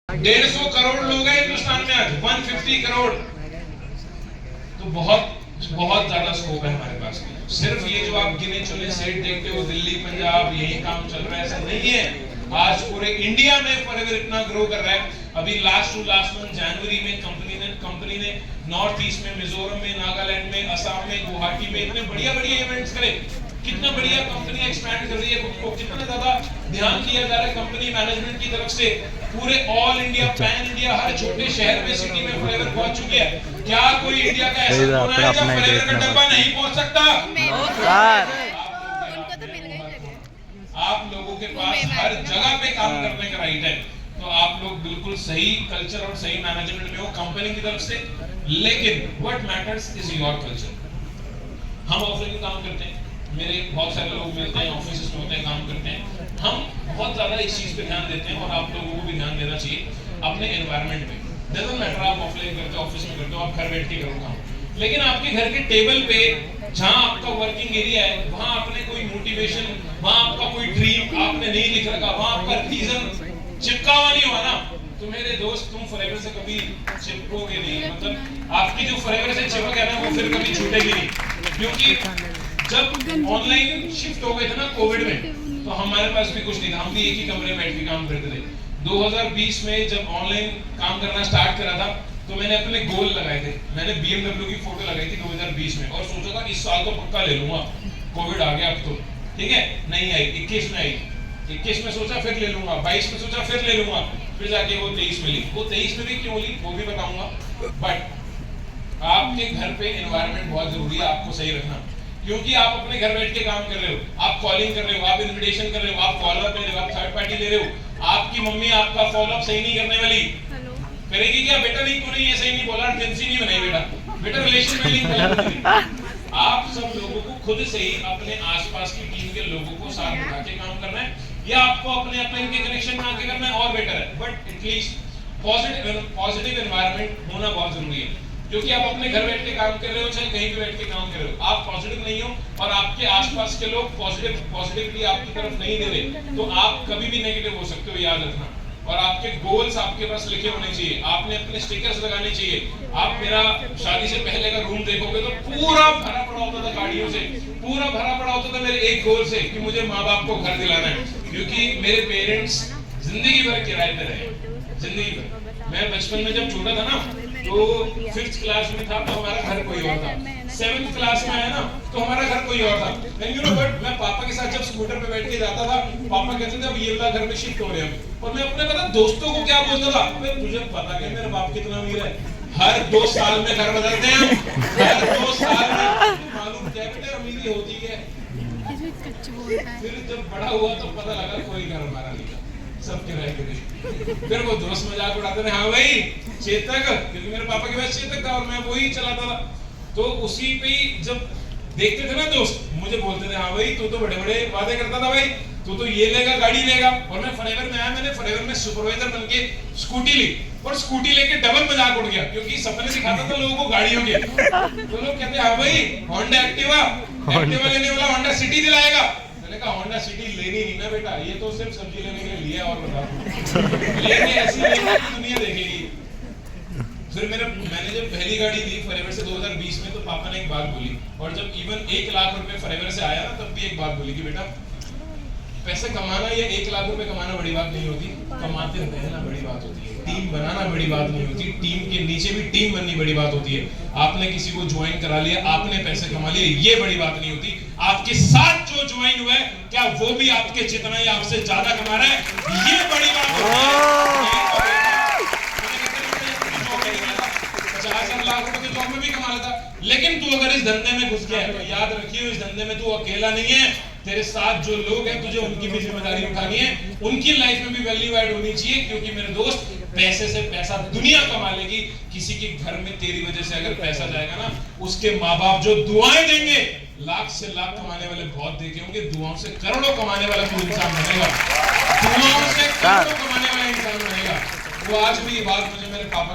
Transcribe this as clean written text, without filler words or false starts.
150 करोड़ लोग हैं हिंदुस्तान में आज, 150 करोड़। तो बहुत बहुत ज्यादा स्कोप है हमारे पास। सिर्फ ये जो आप गिने चुने सेट देखते हो दिल्ली पंजाब यही काम चल रहा है, ऐसा नहीं है। आज पूरे इंडिया में फॉरएवर इतना ग्रो कर रहा है। अभी लास्ट मंथ जनवरी में कंपनी ने नॉर्थ ईस्ट में, मिजोरम में, नागालैंड में, असम में, गुवाहाटी में इतने बढ़िया इवेंट्स करे। कितना बढ़िया कंपनी एक्सपैंड कर रही है खुद को, कितना ज्यादा ध्यान दिया जा रहा है कंपनी मैनेजमेंट की तरफ से। पूरे ऑल इंडिया, पैन इंडिया, हर छोटे शहर में, सिटी में फॉरएवर पहुंच चुकी है। क्या कोई इंडिया का ऐसा कोना है जहां फॉरएवर का डब्बा नहीं पहुंच सकता? आप लोगों के पास हर जगह पे काम करने का राइट है। तो आप लोग बिल्कुल सही कल्चर और सही मैनेजमेंट में हो कंपनी की तरफ से। लेकिन what matters is your culture. हम ऑफलाइन में काम करते हैं, मेरे बहुत सारे लोग मिलते हैं, ऑफिस में होते हैं, काम करते हैं। हम बहुत ज्यादा इस चीज पे ध्यान देते हैं और आप लोगों को भी ध्यान देना चाहिए अपने एनवायरनमेंट पे। डजंट मैटर आप ऑफलाइन करते हो, ऑफिस में करते हो, आप घर बैठ के करो काम। लेकिन आपके घर के टेबल पे जहां आपका वर्किंग एरिया है, वहां आपने कोई मोटिवेशन, वहां आपका कोई ड्रीम आपने नहीं लिख रखा, वहां आपका रीजन चिपका हुआ नहीं हुआ ना, तो मेरे दोस्त तुम फॉरएवर से कभी चिपकोगे नहीं। मतलब आपकी जो फॉरएवर से चिपक है ना, वो फिर कभी छूटेगी नहीं। क्योंकि जब ऑनलाइन शिफ्ट हो गए थे ना कोविड में, तो हमारे पास भी कुछ नहीं था, हम भी एक ही कमरे में बैठ के काम करते थे। 2020 में जब ऑनलाइन काम करना स्टार्ट करा था, तो मैंने अपने गोल लगाए थे। मैंने BMW की फोटो लगाई थी 2020 में और सोचा था इस साल तो पक्का ले लूंगा। कोविड आ गया अब तो, ठीक है, नहीं आई। 21 में आई, 21 में सोचा फिर ले लूंगा, 22 में सोचा फिर ले लूंगा, फिर जाके वो 23 में ली। वो 23 में भी क्यों ली वो भी बताऊंगा। बट आपके घर पे एनवायरनमेंट बहुत जरूरी है आपको सही रखना। क्योंकि आप अपने घर बैठ के काम कर रहे हो, आप कॉलिंग कर रहे हो, आप इनविटेशन कर रहे हो, आप फॉलोअप ले रहे हो, आप थर्ड पार्टी ले रहे हो। आपकी मम्मी आपका फॉलोअप सही नहीं करने वाली, करेगी क्या? बेटा नहीं, तूने ये सही नहीं बोला, अर्जेंसी नहीं बनाई बेटा रिलेशन बिल्डिंग। आप सब लोगों को खुद से ही अपने आसपास की टीम के लोगों को साथ बिठा के काम करना है, या आपको अपने इनके कनेक्शन में आके करना है और बेटर है। बट एटलीस्ट पॉजिटिव एनवायरनमेंट होना बहुत जरूरी है। क्योंकि आप अपने घर बैठ के काम कर रहे हो, चाहे कहीं भी बैठ के काम कर रहे हो, आप पॉजिटिव नहीं हो और आपके आसपास के लोग पॉजिटिवली आपकी तरफ नहीं दे रहे, तो आप कभी भी नेगेटिव हो सकते हो, याद रखना। और आपके गोल्स आपके पास लिखे होने चाहिए, आपने अपने स्टिकर्स लगाने चाहिए। आप मेरा शादी से पहले का रूम देखोगे तो पूरा भरा पड़ा होता था गाड़ियों से, पूरा भरा पड़ा होता था मेरे एक गोल से कि मुझे माँ बाप को घर दिलाना है। क्योंकि मेरे पेरेंट्स जिंदगी भर किराए पे रहे, जिंदगी भर। मैं बचपन में जब छोटा था ना, तो 5th क्लास में था तो हमारा घर कोई और था, 7th क्लास में आया ना तो हमारा घर कोई और था। यू नो बट मैं पापा के साथ जब स्कूटर पे बैठ के जाता था, पापा कहते थे अब ये वाला घर में शिफ्ट हो रहे हैं। और मैं अपने पता दोस्तों को क्या बोलता था, तुझे पता है मेरा बाप कितना अमीर है, हर 2 साल में घर बदलते हैं, हर 2 साल में। मालूम क्या बेटे अमीरी होती है। फिर जब बड़ा हुआ तो पता लगा कोई घर हमारा नहीं था, सब किराए पे थे। फिर वो दोस्त मजाक उड़ाते थे, हाँ भाई चेतक, क्योंकि मेरे पापा के पास चेतक था और मैं वही चलाता था। तो उसी पे जब देखते थे ना दोस्त, मुझे बोलते थे हाँ भाई तू तो बड़े बड़े वादे करता था भाई, तू तो ये लेगा गाड़ी लेगा। और मैं फॉरएवर में आया, मैंने फॉरएवर में सुपरवाइजर बनके स्कूटी ली और स्कूटी लेके डबल मजाक उड़ गया, क्योंकि सपने सिखाता था लोगों को गाड़ियों के। तो लोग कहते हाँ भाई होंडा एक्टिवा लेने वाला होंडा सिटी दिलाएगा। मैंने कहा होंडा सिटी लेनी नहीं ना बेटा, ये तो सिर्फ सब्जी लेने के लिए और बता लेने ऐसी दुनिया देखेगी। फिर मैंने जब पहली गाड़ी ली फॉरएवर से 2020 में, तो पापा ने एक बात बोली, और जब इवन 1 लाख रुपए फॉरएवर से आया ना, तब भी एक बात बोली कि बेटा पैसे कमाना या 1 लाख रुपए कमाना बड़ी बात नहीं होती, कमाते रहना बड़ी बात होती है। टीम बनाना बड़ी बात नहीं होती, टीम के नीचे भी टीम बननी बड़ी बात होती है। आपने किसी को ज्वाइन करा लिया, आपने पैसे कमा लिए, ये बड़ी बात नहीं होती। आपके साथ जो ज्वाइन हुआ है, क्या वो भी आपके जितना या आपसे ज्यादा कमा रहा है, ये बड़ी बात होती है। 50 लाख रुपए के जॉब में भी कमा लेता। लेकिन तू अगर इस धंधे में घुस गया है तो याद रखिए, इस धंधे में तू अकेला नहीं है, तेरे साथ जो लोग हैं तुझे उनकी भी जिम्मेदारी उठानी है, उनकी लाइफ में भी वैल्यू ऐड होनी चाहिए। क्योंकि मेरे दोस्त पैसे से पैसा दुनिया कमा लेगी, किसी के घर में तेरी वजह से अगर पैसा जाएगा ना, उसके माँ बाप जो दुआएं देंगे, लाख से लाख कमाने वाले बहुत देखे होंगे, दुआओं से करोड़ों कमाने वाला तू इंसान बनेगा, दुआओं से करोड़ों कमाने वाला इंसान बनेगा। वो आज भी ये बात मुझे मेरे पापा